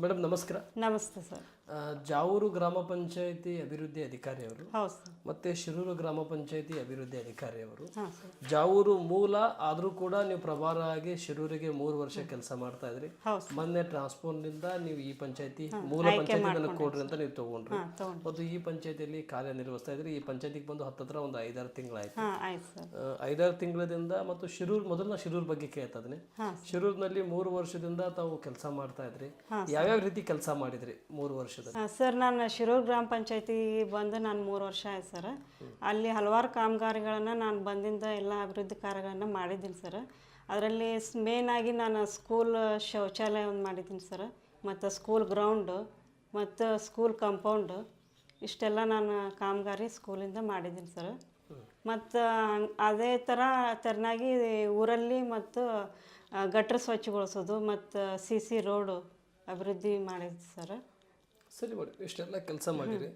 Madam ನಮಸ್ಕಾರ. ನಮಸ್ತೆ sir. Javuru ಗ್ರಾಮ ಪಂಚಾಯಿತಿ ಅಭಿವೃದ್ಧಿ ಅಧಿಕಾರಿ ಅವರು ಹೌದು ಸರ್. ಮತ್ತೆ ಶಿರೂರು ಗ್ರಾಮ ಪಂಚಾಯಿತಿ ಅಭಿವೃದ್ಧಿ ಅಧಿಕಾರಿ ಅವರು. ಹಾಂ ಸರ್. ಜಾವೂರು ಮೂಲ ಆದರೂ ಕೂಡ ನೀವು ಪ್ರಭಾರ ಆಗಿ ಶಿರೂರಿಗೆ 3 ವರ್ಷ ಕೆಲಸ ಮಾಡ್ತಾ ಇದ್ರಿ. ಮೊನ್ನೆ ಟ್ರಾನ್ಸ್ಫೋರ್ನಿಂದ ನೀವು ಈ ಪಂಚಾಯತಿ ಮೂಲ ಪಂಚಾಯತಿ ನನಗೆ ಕೊಡ್ರಿ ಅಂತ ನೀವು ತಗೊಂಡ್ರಿ ಮತ್ತು ಈ ಪಂಚಾಯತಿಯಲ್ಲಿ ಕಾರ್ಯನಿರ್ವಹಿಸ್ತಾ ಇದ್ರಿ. ಈ ಪಂಚಾಯತಿಗೆ ಬಂದು ಹತ್ತತ್ರ ಒಂದು 5-6 ತಿಂಗಳಾಯ್ತು. 5-6 ತಿಂಗಳಿಂದ ಮತ್ತು ಮೊದಲ ಶಿರೂರ್ ಬಗ್ಗೆ ಕೇಳ್ತಾ ಇದ್ದೀನಿ. ಶಿರೂರ್ನಲ್ಲಿ 3 ವರ್ಷದಿಂದ ತಾವು ಕೆಲಸ ಮಾಡ್ತಾ ಇದ್ರಿ. ಯಾವ್ಯಾವ ರೀತಿ ಕೆಲಸ ಮಾಡಿದ್ರಿ 3 ವರ್ಷದ? ಸರ್, ನಾನು ಶಿರೂರು ಗ್ರಾಮ ಪಂಚಾಯತಿಗೆ ಬಂದು ನಾನು 3 ವರ್ಷ ಆಯ್ತು ಸರ್. ಅಲ್ಲಿ ಹಲವಾರು ಕಾಮಗಾರಿಗಳನ್ನು ನಾನು ಬಂದಿಂದ ಎಲ್ಲ ಅಭಿವೃದ್ಧಿ ಕಾರ್ಯಗಳನ್ನು ಮಾಡಿದ್ದೀನಿ ಸರ್. ಅದರಲ್ಲಿ ಮೇನ್ ಆಗಿ ನಾನು ಸ್ಕೂಲ್ ಶೌಚಾಲಯ ಒಂದು ಮಾಡಿದ್ದೀನಿ ಸರ್, ಮತ್ತು ಸ್ಕೂಲ್ ಗ್ರೌಂಡು ಮತ್ತು ಸ್ಕೂಲ್ ಕಾಂಪೌಂಡು ಇಷ್ಟೆಲ್ಲ ನಾನು ಕಾಮಗಾರಿ ಸ್ಕೂಲಿಂದ ಮಾಡಿದ್ದೀನಿ ಸರ್. ಮತ್ತು ಅದೇ ತೆರನಾಗಿ ಊರಲ್ಲಿ ಮತ್ತು ಗಟ್ರ ಸ್ವಚ್ಛಗೊಳಿಸೋದು ಮತ್ತು CC ರೋಡು ಅಭಿವೃದ್ಧಿ ಮಾಡಿದ್ವಿ ಸರ್. ಸರಿ ಮೇಡಮ್, ಇಷ್ಟೆಲ್ಲ ಕೆಲಸ ಮಾಡಿರಿ.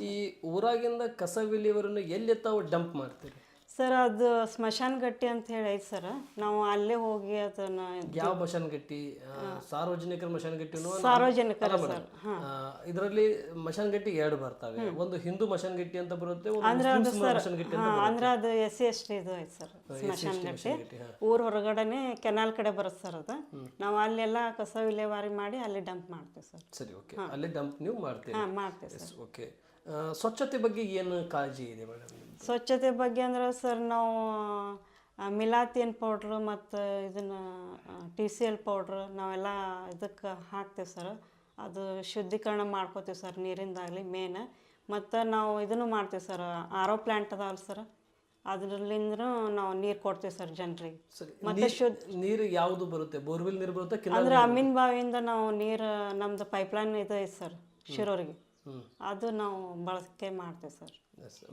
ಈ ಊರಾಗಿಂದ ಕಸ ವಿಲೇವಾರಿಯನ್ನು ಎಲ್ಲಿ ತಾವು ಡಂಪ್ ಮಾಡ್ತೀರಿ ಸರ್? ಅದು ಸ್ಮಶಾನ ಗಟ್ಟಿ ಅಂತ ಹೇಳಿ ಐತೆ ಸರ್. ನಾವು ಅಲ್ಲೇ ಹೋಗಿ ಅದನ್ನ ಯಾವ ಮಶಾನಗಟ್ಟಿ? ಸಾರ್ವಜನಿಕರ ಮಶಾನಗಟ್ಟಿನೂ ಸಾರ್ವಜನಿಕರ ಸರ್. ಇದರಲ್ಲಿ ಮಶಾನಗಟ್ಟಿ 2 ಬರ್ತವೆ. ಒಂದು ಹಿಂದೂ ಮಶಾನಗಟ್ಟಿ ಅಂತ ಬರುತ್ತೆ, ಅಂದ್ರೆ ಅದು SC/ST ಇದು ಐತೆ ಸರ್ ಸ್ಮಶಾನ ಗಟ್ಟಿ. ಊರ್ ಹೊರಗಡೆನೆ ಕೆನಾಲ್ ಕಡೆ ಬರುತ್ತೆ ಸರ್ ಅದು. ನಾವು ಅಲ್ಲೆಲ್ಲ ಕಸ ವಿಲೇವಾರಿ ಮಾಡಿ ಅಲ್ಲಿ ಡಂಪ್ ಮಾಡ್ತೀವಿ ಸರ್. ಸರಿ, ಓಕೆ. ಅಲ್ಲಿ ಡಂಪ್ ನೀವು ಮಾಡ್ತೀವಿ? ಮಾಡ್ತೀವಿ ಸರ್. ಓಕೆ. ಸ್ವಚ್ಛತೆ ಬಗ್ಗೆ ಏನು ಕಾಳಜಿ ಇದೆ ಮೇಡಮ್? ಸ್ವಚ್ಛತೆ ಬಗ್ಗೆ ಅಂದ್ರೆ ಸರ್, ನಾವು ಮಿಲಾತಿಯನ್ ಪೌಡ್ರು ಮತ್ತು ಇದನ್ನು TCL ಪೌಡ್ರು ನಾವೆಲ್ಲ ಇದಕ್ಕೆ ಹಾಕ್ತೀವಿ ಸರ್. ಅದು ಶುದ್ಧೀಕರಣ ಮಾಡ್ಕೋತೀವಿ ಸರ್ ನೀರಿಂದಾಗಲಿ ಮೇನ್. ಮತ್ತು ನಾವು ಇದನ್ನು ಮಾಡ್ತೀವಿ ಸರ್, RO ಪ್ಲ್ಯಾಂಟ್ ಅದಾವಲ್ಲ ಸರ್, ಅದರಲ್ಲಿಂದ ನಾವು ನೀರು ಕೊಡ್ತೀವಿ ಸರ್ ಜನರಿಗೆ. ಮತ್ತು ನೀರು ಯಾವುದು ಬರುತ್ತೆ? ಬೋರ್ವೆಲ್ ನೀರು ಬರುತ್ತೆ ಅಂದ್ರೆ ಅಮೀನ್ ಬಾವಿಯಿಂದ ನಾವು ನೀರು, ನಮ್ದು ಪೈಪ್ಲೈನ್ ಇದೆ ಸರ್ ಶಿರೂರಿಗೆ, ಅದು ನಾವು ಬಳಕೆ ಮಾಡ್ತೀವಿ ಸರ್.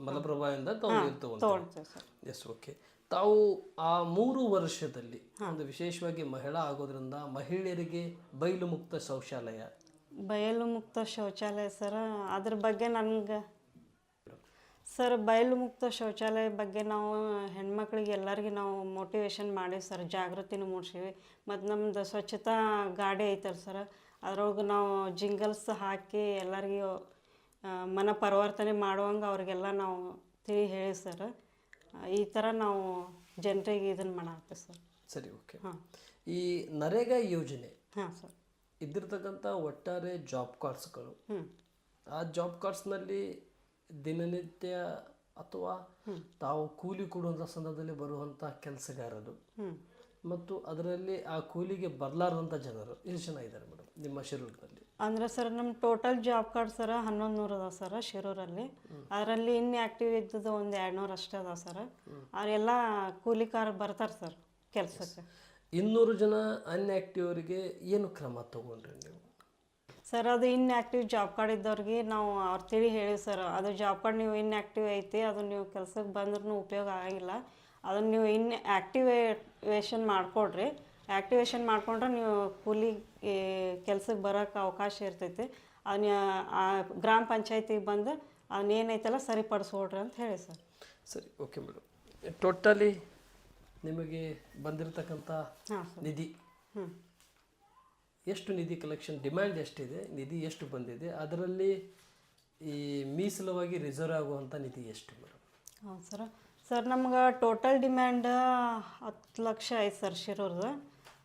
ಮಲಪ್ರಭಾದಿಂದ ತಗೊಳ್ತೀವಿ ಸರ್. S, okay. ತಾವು ಆ 3 ವರ್ಷದಲ್ಲಿ ಒಂದು ವಿಶೇಷವಾಗಿ ಮಹಿಳಾ ಆಗೋದ್ರಿಂದ ಮಹಿಳೆಯರಿಗೆ ಬಯಲು ಮುಕ್ತ ಶೌಚಾಲಯ ಸರ್, ಅದ್ರ ಬಗ್ಗೆ ನನಗೆ ಸರ್, ಬಯಲು ಮುಕ್ತ ಶೌಚಾಲಯ ಬಗ್ಗೆ ನಾವು ಹೆಣ್ಮಕ್ಳಿಗೆ ಎಲ್ಲರಿಗೆ ನಾವು ಮೋಟಿವೇಶನ್ ಮಾಡೀವಿ ಸರ್, ಜಾಗೃತಿನೂ ಮೂಡಿಸೀವಿ. ಮತ್ತು ನಮ್ಮದು ಸ್ವಚ್ಛತಾ ಗಾಡಿ ಐತಲ್ಲ ಸರ್, ಅದ್ರೊಳಗೆ ನಾವು ಜಿಂಗಲ್ಸ್ ಹಾಕಿ ಎಲ್ಲರಿಗೂ ಮನ ಪರಿವರ್ತನೆ ಮಾಡುವಂಗೆ ಅವ್ರಿಗೆಲ್ಲ ನಾವು ಹೇಳಿ ಸರ್. ಈ ಥರ ನಾವು ಜನರಿಗೆ ಇದನ್ನು ಮಾಡಾಕ್ತೀವಿ ಸರ್. ಸರಿ, ಓಕೆ. ಈ ನರೇಗಾ ಯೋಜನೆ ಸರ್ ಇದ್ದಿರ್ತಕ್ಕಂಥ ಒಟ್ಟಾರೆ ಜಾಬ್ ಕಾರ್ಡ್ಸ್ಗಳು, ಆ ಜಾಬ್ ಕಾರ್ಡ್ಸ್ನಲ್ಲಿ ದಿನನಿತ್ಯ ಅಥವಾ ತಾವು ಕೂಲಿ ಕೊಡುವಂಥ ಸಂದರ್ಭದಲ್ಲಿ ಬರುವಂಥ ಕೆಲಸಗಾರರು ಮತ್ತು ಅದರಲ್ಲಿ ಆ ಕೂಲಿಗೆ ಬರಲಾರದಂಥ ಜನರು ಎಷ್ಟು ಜನ ಇದ್ದಾರೆ ಮೇಡಮ್ ನಿಮ್ಮ ಶಿರೂರಿನಲ್ಲಿ? ಅಂದರೆ ಸರ್, ನಮ್ಮ ಟೋಟಲ್ ಜಾಬ್ ಕಾರ್ಡ್ ಸರ್ 1100 ಅದಾವೆ ಸರ್ ಶಿರೂರಲ್ಲಿ. ಅದರಲ್ಲಿ ಇನ್ಆ್ಯಕ್ಟಿವ್ ಇದ್ದದ್ದು ಒಂದು 200 ಅಷ್ಟೇ ಅದಾವೆ ಸರ್. ಅವರೆಲ್ಲ ಕೂಲಿಕಾರ ಬರ್ತಾರೆ ಸರ್ ಕೆಲಸಕ್ಕೆ. 200 ಜನ ಅನ್ಆ್ಯಕ್ಟಿವ್ ಅವರಿಗೆ ಏನು ಕ್ರಮ ತಗೊಂಡ್ರಿ ನೀವು ಸರ್? ಅದು ಇನ್ಆ್ಯಕ್ಟಿವ್ ಜಾಬ್ ಕಾರ್ಡ್ ಇದ್ದವ್ರಿಗೆ ನಾವು ಹೇಳಿ ಸರ್, ಅದು ಜಾಬ್ ಕಾರ್ಡ್ ನೀವು ಇನ್ಆ್ಯಕ್ಟಿವ್ ಐತಿ, ಅದು ನೀವು ಕೆಲಸಕ್ಕೆ ಬಂದ್ರೂ ಉಪಯೋಗ ಆಗಿಲ್ಲ, ಅದನ್ನು ನೀವು ಆ್ಯಕ್ಟಿವೇಷನ್ ಮಾಡಿಕೊಡ್ರಿ. ಆ್ಯಕ್ಟಿವೇಷನ್ ಮಾಡಿಕೊಂಡ್ರೆ ನೀವು ಕೂಲಿ ಕೆಲ್ಸಕ್ಕೆ ಬರೋಕ್ಕೆ ಅವಕಾಶ ಇರ್ತೈತಿ. ಅದನ್ನ ಗ್ರಾಮ ಪಂಚಾಯತಿಗೆ ಬಂದು ಅದನ್ನೇನೈತಲ್ಲ ಸರಿಪಡಿಸ್ಕೊಡ್ರಿ ಅಂತ ಹೇಳಿ ಸರ್. ಸರಿ, ಓಕೆ ಮೇಡಮ್. ಟೋಟಲಿ ನಿಮಗೆ ಬಂದಿರತಕ್ಕಂಥ ನಿಧಿ ಎಷ್ಟು? ನಿಧಿ ಕಲೆಕ್ಷನ್ ಡಿಮ್ಯಾಂಡ್ ಎಷ್ಟಿದೆ? ನಿಧಿ ಎಷ್ಟು ಬಂದಿದೆ? ಅದರಲ್ಲಿ ಈ ಮೀಸಲವಾಗಿ ರಿಸರ್ವ್ ಆಗುವಂಥ ನಿಧಿ ಎಷ್ಟು ಮೇಡಮ್? ಹೌದು ಸರ್, ನಮ್ಗೆ ಟೋಟಲ್ ಡಿಮ್ಯಾಂಡ್ 10 ಲಕ್ಷ ಐತೆ ಸರ್ ಶಿರೂರ್ದು.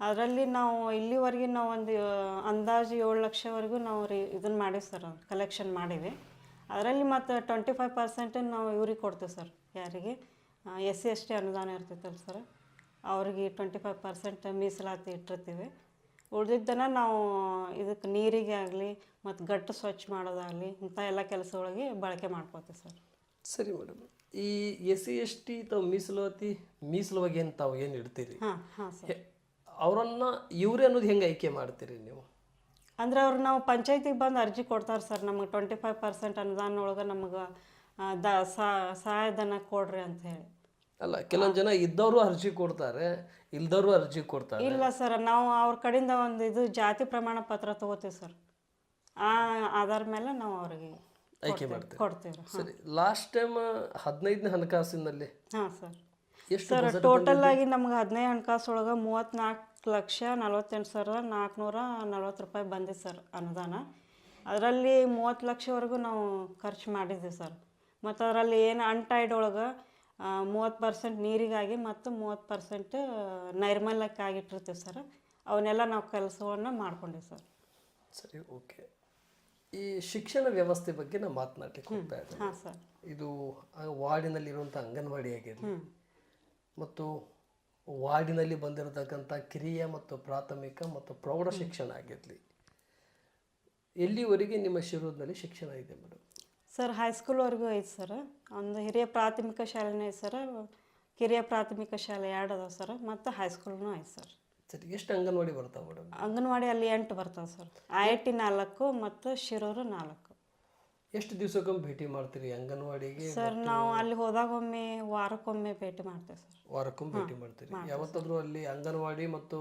ಅದರಲ್ಲಿ ನಾವು ಇಲ್ಲಿವರೆಗೆ ನಾವು ಒಂದು ಅಂದಾಜು 7 ಲಕ್ಷವರೆಗೂ ನಾವು ಇದನ್ನು ಮಾಡೀವಿ ಸರ್, ಕಲೆಕ್ಷನ್ ಮಾಡೀವಿ. ಅದರಲ್ಲಿ ಮತ್ತು 25% ನಾವು ಇವ್ರಿಗೆ ಕೊಡ್ತೀವಿ ಸರ್. ಯಾರಿಗೆ SC/ST ಅನುದಾನ ಇರ್ತೈತಲ್ಲ ಸರ್, ಅವ್ರಿಗೆ 25% ಮೀಸಲಾತಿ ಇಟ್ಟಿರ್ತೀವಿ. ಉಳಿದಿದ್ದನ್ನು ನಾವು ಇದಕ್ಕೆ ನೀರಿಗೆ ಆಗಲಿ ಮತ್ತು ಗಟ್ಟು ಸ್ವಚ್ಛ ಮಾಡೋದಾಗಲಿ ಇಂಥ ಎಲ್ಲ ಕೆಲಸಗಳಿಗೆ ಬಳಕೆ ಮಾಡ್ಕೋತೀವಿ ಸರ್. ಸರಿ ಮೇಡಮ್, ಈ SC/ST ತಾವು ಮೀಸಲಾಗಿ ಏನು ತಾವು ಏನು ಇಡ್ತೀರಿ, ಅವರನ್ನು ಇವರೇ ಅನ್ನೋದು ಹೆಂಗೆ ಆಯ್ಕೆ ಮಾಡ್ತೀರಿ ನೀವು? ಅಂದ್ರೆ ಅವ್ರು ನಾವು ಪಂಚಾಯತಿಗೆ ಬಂದು ಅರ್ಜಿ ಕೊಡ್ತಾರೆ ಸರ್, ನಮಗೆ 25% ಅನುದಾನ ಒಳಗೆ ನಮಗೆ ಸಹಾಯಧನ ಕೊಡ್ರಿ ಅಂತ ಹೇಳಿ. ಅಲ್ಲ, ಕೆಲವೊಂದು ಜನ ಇದ್ದವರು ಅರ್ಜಿ ಕೊಡ್ತಾರೆ, ಇಲ್ದವರು ಅರ್ಜಿ ಕೊಡ್ತಾರೆ. ಇಲ್ಲ ಸರ್, ನಾವು ಅವ್ರ ಕಡೆಯಿಂದ ಒಂದು ಇದು ಜಾತಿ ಪ್ರಮಾಣ ಪತ್ರ ತಗೋತೀವಿ ಸರ್. ಆ ಆಧಾರ ಮೇಲೆ ನಾವು ಅವ್ರಿಗೆ ಆಯ್ಕೆ ಮಾಡ್ತೀವಿ, ಕೊಡ್ತೀವಿ. ಸರಿ. ಲಾಸ್ಟ್ ಟೈಮ್ 15ನೇ ಹಣಕಾಸಿನಲ್ಲಿ ಹಾಂ ಸರ್. ಎಷ್ಟು ಸರ್ ಟೋಟಲ್ ಆಗಿ ನಮ್ಗೆ 15 ಹಣಕಾಸು ಒಳಗೆ 34 10,48,440 ರೂಪಾಯಿ ಬಂದಿದೆ ಸರ್ ಅನುದಾನ. ಅದರಲ್ಲಿ 30 ಲಕ್ಷವರೆಗೂ ನಾವು ಖರ್ಚು ಮಾಡಿದ್ದೀವಿ ಸರ್. ಮತ್ತು ಅದರಲ್ಲಿ ಏನು ಅನ್ಟೈಡ್ ಒಳಗೆ 30% ನೀರಿಗಾಗಿ ಮತ್ತು 30% ನೈರ್ಮಲ್ಯಕ್ಕಾಗಿಟ್ಟಿರ್ತೀವಿ ಸರ್. ಅವನ್ನೆಲ್ಲ ನಾವು ಕೆಲಸವನ್ನು ಮಾಡ್ಕೊಂಡಿವಿ ಸರ್. ಸರಿ, ಓಕೆ. ಈ ಶಿಕ್ಷಣ ವ್ಯವಸ್ಥೆ ಬಗ್ಗೆ ನಾವು ಮಾತನಾಡಲಿಕ್ಕೆ ಹೋಗ್ತಾ ಇದ್ದೀವಿ. ಹಾಂ ಸರ್. ಇದು ವಾರ್ಡಿನಲ್ಲಿರುವಂಥ ಅಂಗನವಾಡಿ ಆಗಿರಲಿ ಮತ್ತು ವಾರ್ಡಿನಲ್ಲಿ ಬಂದಿರತಕ್ಕಂಥ ಕಿರಿಯ ಮತ್ತು ಪ್ರಾಥಮಿಕ ಮತ್ತು ಪ್ರೌಢ ಶಿಕ್ಷಣ ಆಗಿರಲಿ, ಎಲ್ಲಿವರೆಗೆ ನಿಮ್ಮ ಶಿರೂರಿನಲ್ಲಿ ಶಿಕ್ಷಣ ಇದೆ ಮೇಡಮ್? ಸರ್ ಹೈಸ್ಕೂಲ್ವರೆಗೂ ಐತೆ ಸರ್. ಒಂದು ಹಿರಿಯ ಪ್ರಾಥಮಿಕ ಶಾಲೆನೂ ಐತೆ ಸರ್, ಕಿರಿಯ ಪ್ರಾಥಮಿಕ ಶಾಲೆ 2 ಅದಾವೆ ಸರ್, ಮತ್ತು ಹೈಸ್ಕೂಲ್ನೂ ಐತೆ ಸರ್. ಸರಿ, ಎಷ್ಟು ಅಂಗನವಾಡಿ ಬರ್ತಾವೆ ಮೇಡಮ್? ಅಂಗನವಾಡಿ ಅಲ್ಲಿ 8 ಬರ್ತಾವೆ ಸರ್. IIT 4 ಮತ್ತು ಶಿರೂರು 4. ಎಷ್ಟು ದಿವಸಕ್ಕೊಮ್ಮೆ ಭೇಟಿ ಮಾಡ್ತೀರಿ ಅಂಗನವಾಡಿಗೆ? ಸರ್ ನಾವು ಅಲ್ಲಿ ಹೋದಾಗೊಮ್ಮೆ ವಾರಕ್ಕೊಮ್ಮೆ ಭೇಟಿ ಮಾಡ್ತೇವೆ ಸರ್. ವಾರಕ್ಕೊಮ್ಮೆ ಭೇಟಿ ಮಾಡ್ತೀರಿ. ಯಾವತ್ತಾದರೂ ಅಲ್ಲಿ ಅಂಗನವಾಡಿ ಮತ್ತು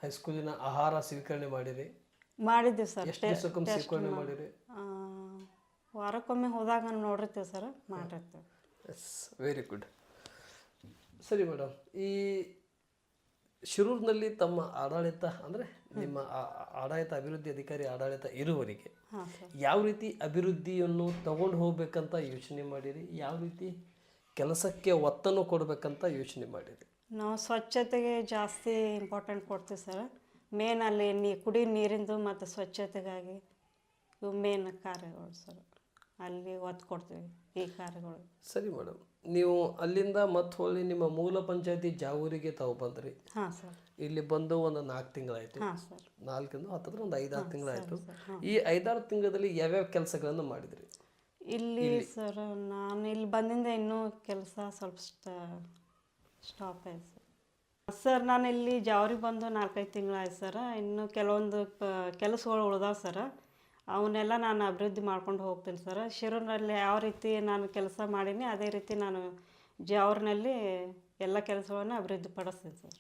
ಹೈಸ್ಕೂಲಿನ ಆಹಾರ ಸ್ವೀಕರಣೆ ಮಾಡಿರಿ? ಮಾಡಿದ್ದೀವಿ ಸರ್. ಎಷ್ಟು ದಿವಸಕ್ಕೊಮ್ಮೆ ಸ್ವೀಕರಣೆ ಮಾಡಿರಿ? ವಾರಕ್ಕೊಮ್ಮೆ ಹೋದಾಗ ನೋಡಿರ್ತೀವಿ ಸರ್, ಮಾಡಿರ್ತೀವಿ. Yes, very good. ಸರಿ ಮೇಡಮ್, ಈ ಶಿರೂರಿನಲ್ಲಿ ತಮ್ಮ ಆಡಳಿತ ಅಂದರೆ ನಿಮ್ಮ ಆಡಳಿತ ಅಭಿವೃದ್ಧಿ ಅಧಿಕಾರಿ ಆಡಳಿತ ಇರುವವರೆಗೆ ಯಾವ ರೀತಿ ಅಭಿವೃದ್ಧಿಯನ್ನು ತಗೊಂಡು ಹೋಗ್ಬೇಕಂತ ಯೋಚನೆ ಮಾಡಿರಿ? ಯಾವ ರೀತಿ ಕೆಲಸಕ್ಕೆ ಒತ್ತನ್ನು ಕೊಡಬೇಕಂತ ಯೋಚನೆ ಮಾಡಿರಿ? ನಾವು ಸ್ವಚ್ಛತೆಗೆ ಜಾಸ್ತಿ ಇಂಪಾರ್ಟೆಂಟ್ ಕೊಡ್ತೀವಿ ಸರ್. ಮೇನ್ ಅಲ್ಲಿ ಕುಡಿ ನೀರಿಂದು ಮತ್ತು ಸ್ವಚ್ಛತೆಗಾಗಿ ಇವು ಮೇನ್ ಕಾರ್ಯಗಳು ಸರ್. ಅಲ್ಲಿ ಒತ್ತು ಕೊಡ್ತೀವಿ ಈ ಕಾರ್ಯಗಳು. ಸರಿ ಮೇಡಮ್, ನೀವು ಅಲ್ಲಿಂದ ಮತ್ತೆ ಹೊಳ್ಳಿ ನಿಮ್ಮ ಮೂಲ ಪಂಚಾಯತಿ ಜಾವೂರಿಗೆ ತಾವು ಬಂದ್ರಿ. ಹಾಂ ಸರ್. ಇಲ್ಲಿ ಬಂದು ಒಂದು 4 ತಿಂಗಳಾಯಿತು. ಹಾಂ ಸರ್. 4 ಹತ್ತಿರ ಒಂದು 5-6 ತಿಂಗಳಾಯಿತು. ಈ 5-6 ತಿಂಗಳಲ್ಲಿ ಯಾವ್ಯಾವ ಕೆಲಸಗಳನ್ನು ಮಾಡಿದ್ರಿ ಇಲ್ಲಿ? ಸರ್ ನಾನು ಇಲ್ಲಿ ಬಂದಿಂದ ಇನ್ನೂ ಕೆಲಸ ಸ್ವಲ್ಪ ಸ್ಟಾಪ್ ಆಯ್ತು ಸರ್. ಸರ್ ನಾನು ಇಲ್ಲಿ ಜಾವರಿಗೆ ಬಂದು 4-5 ತಿಂಗಳಾಯ್ತು ಸರ್. ಇನ್ನು ಕೆಲವೊಂದು ಕೆಲಸಗಳು ಉಳ್ದಾವ ಸರ್. ಅವನ್ನೆಲ್ಲ ನಾನು ಅಭಿವೃದ್ಧಿ ಮಾಡ್ಕೊಂಡು ಹೋಗ್ತೀನಿ ಸರ್. ಶಿರೂರಿನಲ್ಲಿ ಯಾವ ರೀತಿ ನಾನು ಕೆಲಸ ಮಾಡೀನಿ ಅದೇ ರೀತಿ ನಾನು ಜಾವೂರಿನಲ್ಲಿ ಎಲ್ಲ ಕೆಲಸಗಳನ್ನು ಅಭಿವೃದ್ಧಿ ಪಡಿಸ್ತೀನಿ ಸರ್.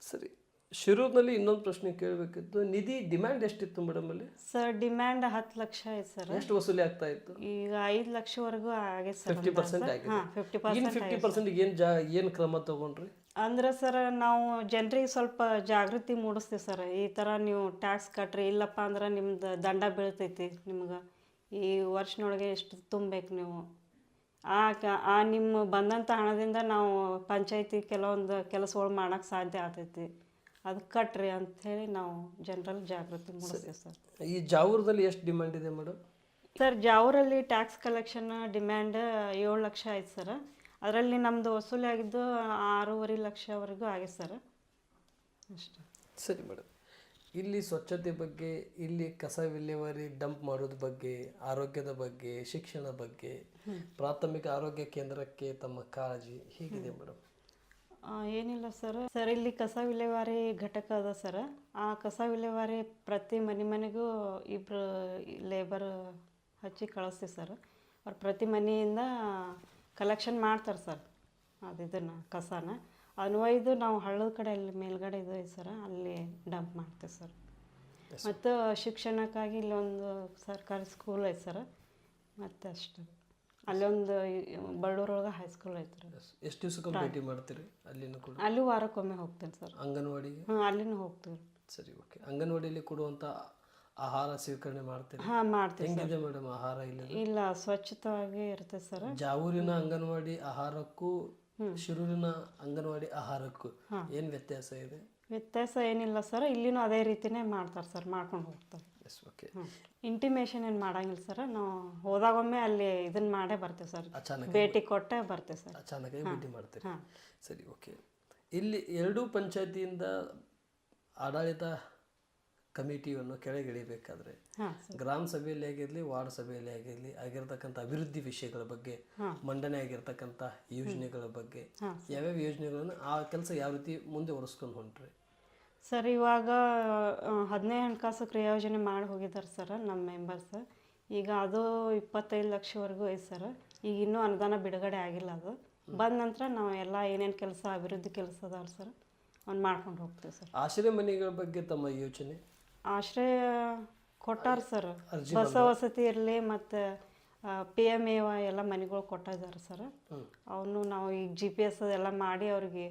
ಸರಿ, ಶಿರೂರಿನಲ್ಲಿ ಇನ್ನೊಂದು ಪ್ರಶ್ನೆ ಕೇಳಬೇಕಿತ್ತು. ನಿಧಿ ಡಿಮ್ಯಾಂಡ್ ಎಷ್ಟಿತ್ತು ಮೇಡಮ್ ಅಲ್ಲಿ? ಸರ್ ಡಿಮ್ಯಾಂಡ್ 10 ಲಕ್ಷ ಐತೆ ಸರ್. ಎಷ್ಟು ವಸೂಲಿ ಆಗ್ತಾ ಇತ್ತು? ಈಗ 5 ಲಕ್ಷವರೆಗೂ ಆಗಿದೆ ಸರ್. 50% ಆಗಿದೆ. ಹಾಂ, 50%. 50% ಏನು ಕ್ರಮ ತಗೊಂಡ್ರಿ? ಅಂದ್ರೆ ಸರ್ ನಾವು ಜನರಿಗೆ ಸ್ವಲ್ಪ ಜಾಗೃತಿ ಮೂಡಿಸ್ತೀವಿ ಸರ್. ಈ ಥರ ನೀವು ಟ್ಯಾಕ್ಸ್ ಕಟ್ರಿ, ಇಲ್ಲಪ್ಪ ಅಂದ್ರೆ ನಿಮ್ದು ದಂಡ ಬೀಳ್ತೈತಿ, ನಿಮ್ಗೆ ಈ ವರ್ಷನೊಳಗೆ ಎಷ್ಟು ತುಂಬಬೇಕು ನೀವು. ಆ ನಿಮ್ಮ ಬಂದಂಥ ಹಣದಿಂದ ನಾವು ಪಂಚಾಯತಿ ಕೆಲವೊಂದು ಕೆಲಸಗಳು ಮಾಡೋಕ್ಕೆ ಸಾಧ್ಯ ಆಗ್ತೈತಿ, ಅದು ಕಟ್ರಿ ಅಂಥೇಳಿ ನಾವು ಜನರಲ್ಲಿ ಜಾಗೃತಿ ಮೂಡಿಸ್ತೀವಿ ಸರ್. ಈ ಜಾವೂರದಲ್ಲಿ ಎಷ್ಟು ಡಿಮ್ಯಾಂಡ್ ಇದೆ ಮೇಡಮ್? ಸರ್ ಜಾವೂರಲ್ಲಿ ಟ್ಯಾಕ್ಸ್ ಕಲೆಕ್ಷನ್ ಡಿಮ್ಯಾಂಡ್ 7 ಲಕ್ಷ ಆಯ್ತು ಸರ್. ಅದರಲ್ಲಿ ನಮ್ಮದು ವಸೂಲಿ ಆಗಿದ್ದು 6.5 ಲಕ್ಷವರೆಗೂ ಆಗಿದೆ ಸರ್. ಅಷ್ಟೇ. ಸರಿ ಮೇಡಮ್, ಇಲ್ಲಿ ಸ್ವಚ್ಛತೆ ಬಗ್ಗೆ, ಇಲ್ಲಿ ಕಸ ವಿಲೇವಾರಿ ಡಂಪ್ ಮಾಡೋದ್ರ ಬಗ್ಗೆ, ಆರೋಗ್ಯದ ಬಗ್ಗೆ, ಶಿಕ್ಷಣ ಬಗ್ಗೆ, ಪ್ರಾಥಮಿಕ ಆರೋಗ್ಯ ಕೇಂದ್ರಕ್ಕೆ ತಮ್ಮ ಕಾಳಜಿ ಹೇಗಿದೆ ಮೇಡಮ್? ಏನಿಲ್ಲ ಸರ್. ಇಲ್ಲಿ ಕಸ ವಿಲೇವಾರಿ ಘಟಕ ಅದ ಸರ್. ಆ ಕಸ ವಿಲೇವಾರಿ ಪ್ರತಿ ಮನೆಗೂ 2 ಲೇಬರ್ ಹಚ್ಚಿ ಕಳಿಸ್ತೀವಿ ಸರ್. ಅವ್ರು ಪ್ರತಿ ಮನೆಯಿಂದ ಕಲೆಕ್ಷನ್ ಮಾಡ್ತಾರೆ ಸರ್. ಇದನ್ನು ಕಸನ ಅನ್ವಯ್ದು ನಾವು ಹಳ್ಳದ ಕಡೆ ಅಲ್ಲಿ ಮೇಲ್ಗಡೆ ಇದು ಐತೆ ಸರ್, ಅಲ್ಲಿ ಡಂಪ್ ಮಾಡ್ತೀವಿ ಸರ್. ಮತ್ತು ಶಿಕ್ಷಣಕ್ಕಾಗಿ ಇಲ್ಲೊಂದು ಸರ್ಕಾರಿ ಸ್ಕೂಲ್ ಐತೆ ಸರ್, ಮತ್ತು ಅಷ್ಟೇ. ಅಲ್ಲೊಂದು ಬಳ್ಳೂರೊಳಗೆ ಹೈಸ್ಕೂಲ್ ಐತೆ ರೀ. ಎಷ್ಟು ದಿವಸಕ್ಕೊಮ್ಮೆ ಭೇಟಿ ಮಾಡ್ತೀರಿ ಅಲ್ಲಿನೂ ಕೂಡ? ಅಲ್ಲಿ ವಾರಕ್ಕೊಮ್ಮೆ ಹೋಗ್ತೇನೆ ಸರ್. ಅಂಗನವಾಡಿಗೆ? ಹಾಂ, ಅಲ್ಲಿನೂ ಹೋಗ್ತೀವಿ. ಸರಿ, ಓಕೆ. ಅಂಗನವಾಡಿಯಲ್ಲಿ ಕೊಡುವಂಥ ಆಹಾರ ಸ್ವೀಕರಣೆ ಮಾಡ್ತೀರಿ? ಹಾಂ, ಮಾಡ್ತೀವಿ. ಹೆಂಗಿದೆ ಮೇಡಮ್ ಆಹಾರ ಇಲ್ಲಿ? ಇಲ್ಲ, ಸ್ವಚ್ಛವಾಗಿ ಇರ್ತದೆ ಸರ್. ಜಾವೂರಿನ ಅಂಗನವಾಡಿ ಆಹಾರಕ್ಕೂ ಶಿರೂರಿನ ಅಂಗನವಾಡಿ ಆಹಾರಕ್ಕೂ ಏನು ವ್ಯತ್ಯಾಸ ಇದೆ? ವ್ಯತ್ಯಾಸ ಏನಿಲ್ಲ ಸರ್. ಇಲ್ಲಿನೂ ಅದೇ ರೀತಿನೇ ಮಾಡ್ತಾರೆ ಸರ್, ಮಾಡ್ಕೊಂಡು ಹೋಗ್ತಾರೆ. S, okay. ಇಂಟಿಮೇಷನ್ ಏನು ಮಾಡಂಗಿಲ್ಲ ಸರ್. ನಾವು ಹೋದಾಗೊಮ್ಮೆ ಅಲ್ಲಿ ಇದನ್ನ ಮಾಡೇ ಬರ್ತೀವಿ ಸರ್, ಅಚಾನಕ್ ಭೇಟಿ ಕೊಟ್ಟೆ ಬರ್ತೀವಿ ಸರ್. ಅಚಾನಕ್ ಭೇಟಿ ಮಾಡ್ತೀರಿ? ಸರಿ, ಓಕೆ. ಇಲ್ಲಿ 2 ಪಂಚಾಯತಿಯಿಂದ ಆಡಳಿತ ಕಮಿಟಿಯನ್ನು ಕೆಳಗಿಳಿಬೇಕಾದ್ರೆ ಗ್ರಾಮ ಸಭೆಯಲ್ಲಿ ಆಗಿರಲಿ, ವಾರ್ಡ್ ಸಭೆಯಲ್ಲಿ ಆಗಿರಲಿ ಆಗಿರ್ತಕ್ಕಂಥ ಅಭಿವೃದ್ಧಿ ವಿಷಯಗಳ ಬಗ್ಗೆ, ಮಂಡನೆ ಆಗಿರ್ತಕ್ಕಂಥ ಯೋಜನೆಗಳ ಬಗ್ಗೆ, ಯಾವ್ಯಾವ ಯೋಜನೆಗಳನ್ನು ಆ ಕೆಲಸ ಯಾವ ರೀತಿ ಮುಂದೆ ಒರೆಸ್ಕೊಂಡು ಹೊಂಟ್ರಿ ಸರ್? ಇವಾಗ 15 ಹಣಕಾಸು ಕ್ರಿಯಾಯೋಜನೆ ಮಾಡಿ ಹೋಗಿದ್ದಾರೆ ಸರ್ ನಮ್ಮ ಮೆಂಬರ್ಸ್. ಈಗ ಅದು 25 ಲಕ್ಷವರೆಗೂ ಐತೆ ಸರ್. ಈಗ ಇನ್ನೂ ಅನುದಾನ ಬಿಡುಗಡೆ ಆಗಿಲ್ಲ. ಅದು ಬಂದ ನಂತರ ನಾವು ಎಲ್ಲ ಏನೇನು ಕೆಲಸ ಅಭಿವೃದ್ಧಿ ಕೆಲಸ ಅದಾವ ಸರ್ ಅವ್ನು ಮಾಡ್ಕೊಂಡು ಹೋಗ್ತೀವಿ ಸರ್. ಆಶ್ರಯ ಮನೆಗಳ ಬಗ್ಗೆ ತಮ್ಮ ಯೋಚನೆ? ಆಶ್ರಯ ಕೊಟ್ಟಾರ ಸರ್. ಬಸ ವಸತಿ ಇರಲಿ ಮತ್ತು PMAY ಎಲ್ಲ ಮನೆಗಳು ಕೊಟ್ಟಿದ್ದಾರೆ ಸರ್. ಅವನು ನಾವು ಈಗ GPS ಎಲ್ಲ ಮಾಡಿ ಅವ್ರಿಗೆ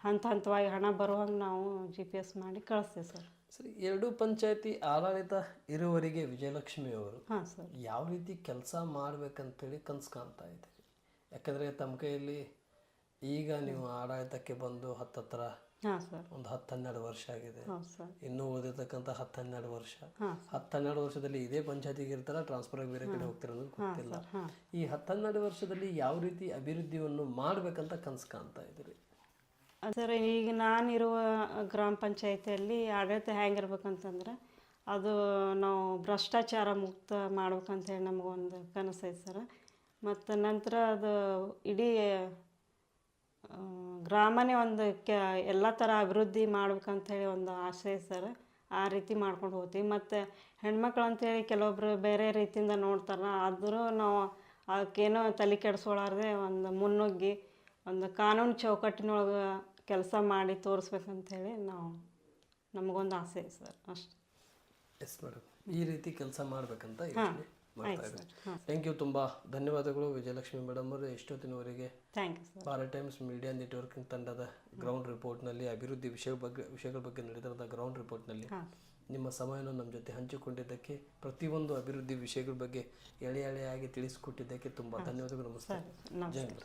ಹಂತವಾಗಿ ಹಣ ಬರುವಂಗೆ ನಾವು GPS ಮಾಡಿ ಕಳಿಸ್ತೀವಿ ಸರ್. ಸರಿ, 2 ಪಂಚಾಯತಿ ಆಡಳಿತ ಇರುವವರೆಗೆ ವಿಜಯಲಕ್ಷ್ಮಿ ಅವರು ಹಾಂ ಸರ್. ಯಾವ ರೀತಿ ಕೆಲಸ ಮಾಡ್ಬೇಕಂತೇಳಿ ಕನಸು ಕಾಣ್ತಾ ಇದ್ದೀರಿ? ಯಾಕಂದರೆ ತಮ್ಮ ಕೈಯಲ್ಲಿ ಈಗ ನೀವು ಆಡಳಿತಕ್ಕೆ ಬಂದು ಹತ್ತತ್ರ ಹಾಂ ಸರ್. ಒಂದು 10-12 ವರ್ಷ ಆಗಿದೆ. ಹೌದು ಸರ್. ಇನ್ನೂ ಓದಿರ್ತಕ್ಕಂಥ 10-12 ವರ್ಷ. ಹಾಂ 10-12 ವರ್ಷದಲ್ಲಿ ಇದೇ ಪಂಚಾಯತಿಗೆ ಇರ್ತಾರ, ಟ್ರಾನ್ಸ್ಫರ್ ಆಗಿ ಬೇರೆ ಕಡೆ ಹೋಗ್ತಿರೋ ಅನ್ನೋದು ಗೊತ್ತಿಲ್ಲ. ಹಾಂ. ಈ 10-12 ವರ್ಷದಲ್ಲಿ ಯಾವ ರೀತಿ ಅಭಿವೃದ್ಧಿಯನ್ನು ಮಾಡಬೇಕಂತ ಕನಸು ಕಾಣ್ತಾ ಇದ್ದೀರಿ? ಸರ್, ಈಗ ನಾನಿರುವ ಗ್ರಾಮ ಪಂಚಾಯತಿಯಲ್ಲಿ ಆಡಳಿತ ಹೆಂಗಿರ್ಬೇಕಂತಂದ್ರೆ ಅದು ನಾವು ಭ್ರಷ್ಟಾಚಾರ ಮುಕ್ತ ಮಾಡ್ಬೇಕಂತೇಳಿ ನಮಗೊಂದು ಕನಸು ಐತೆ ಸರ್. ಮತ್ತು ನಂತರ ಅದು ಇಡೀ ಗ್ರಾಮನೇ ಒಂದು ಎಲ್ಲ ಥರ ಅಭಿವೃದ್ಧಿ ಮಾಡ್ಬೇಕಂತೇಳಿ ಒಂದು ಆಸೆ ಐತೆ ಸರ್. ಆ ರೀತಿ ಮಾಡ್ಕೊಂಡು ಹೋಗ್ತೀವಿ. ಮತ್ತು ಹೆಣ್ಮಕ್ಳು ಅಂತೇಳಿ ಕೆಲವೊಬ್ರು ಬೇರೆ ರೀತಿಯಿಂದ ನೋಡ್ತಾರೆ, ಆದರೂ ನಾವು ಅದಕ್ಕೇನೋ ತಲೆ ಕೆಡಿಸ್ಕೊಳಾರ್ದೆ ಒಂದು ಮುನ್ನುಗ್ಗಿ ಒಂದು ಕಾನೂನು ಚೌಕಟ್ಟಿನೊಳಗೆ ಕೆಲಸ ಮಾಡಿ ತೋರಿಸ್ಬೇಕಂತೇಳಿ ನಮಗೊಂದು ಆಸೆ ಇದೆ ಸರ್, ಅಷ್ಟೆ. ಎಸ್ ಮೇಡಮ್, ಈ ರೀತಿ ಕೆಲಸ ಮಾಡಬೇಕಂತ ಯೋಚನೆ ಮಾಡ್ತಾ ಇದ್ದೀವಿ. ಹಾಂ. ಥ್ಯಾಂಕ್ ಯು, ತುಂಬ ಧನ್ಯವಾದಗಳು ವಿಜಯಲಕ್ಷ್ಮಿ ಮೇಡಮ್ ಅವರು. ಎಷ್ಟೊತ್ತಿನವರೆಗೆ thank you sir. Bharat Times media networking ತಂಡದ ಗ್ರೌಂಡ್ ರಿಪೋರ್ಟ್ನಲ್ಲಿ ಅಭಿವೃದ್ಧಿ ವಿಷಯಗಳ ಬಗ್ಗೆ ನಡೆದಿರೋದ ಗ್ರೌಂಡ್ ರಿಪೋರ್ಟ್ನಲ್ಲಿ ನಿಮ್ಮ ಸಮಯವನ್ನು ನಮ್ಮ ಜೊತೆ ಹಂಚಿಕೊಂಡಿದ್ದಕ್ಕೆ, ಪ್ರತಿಯೊಂದು ಅಭಿವೃದ್ಧಿ ವಿಷಯಗಳ ಬಗ್ಗೆ ಎಳೆ ಎಳೆಯಾಗಿ ತಿಳಿಸಿಕೊಟ್ಟಿದ್ದಕ್ಕೆ ತುಂಬ ಧನ್ಯವಾದಗಳು. ನಮಸ್ತೆ. ನಮಸ್ತೆ.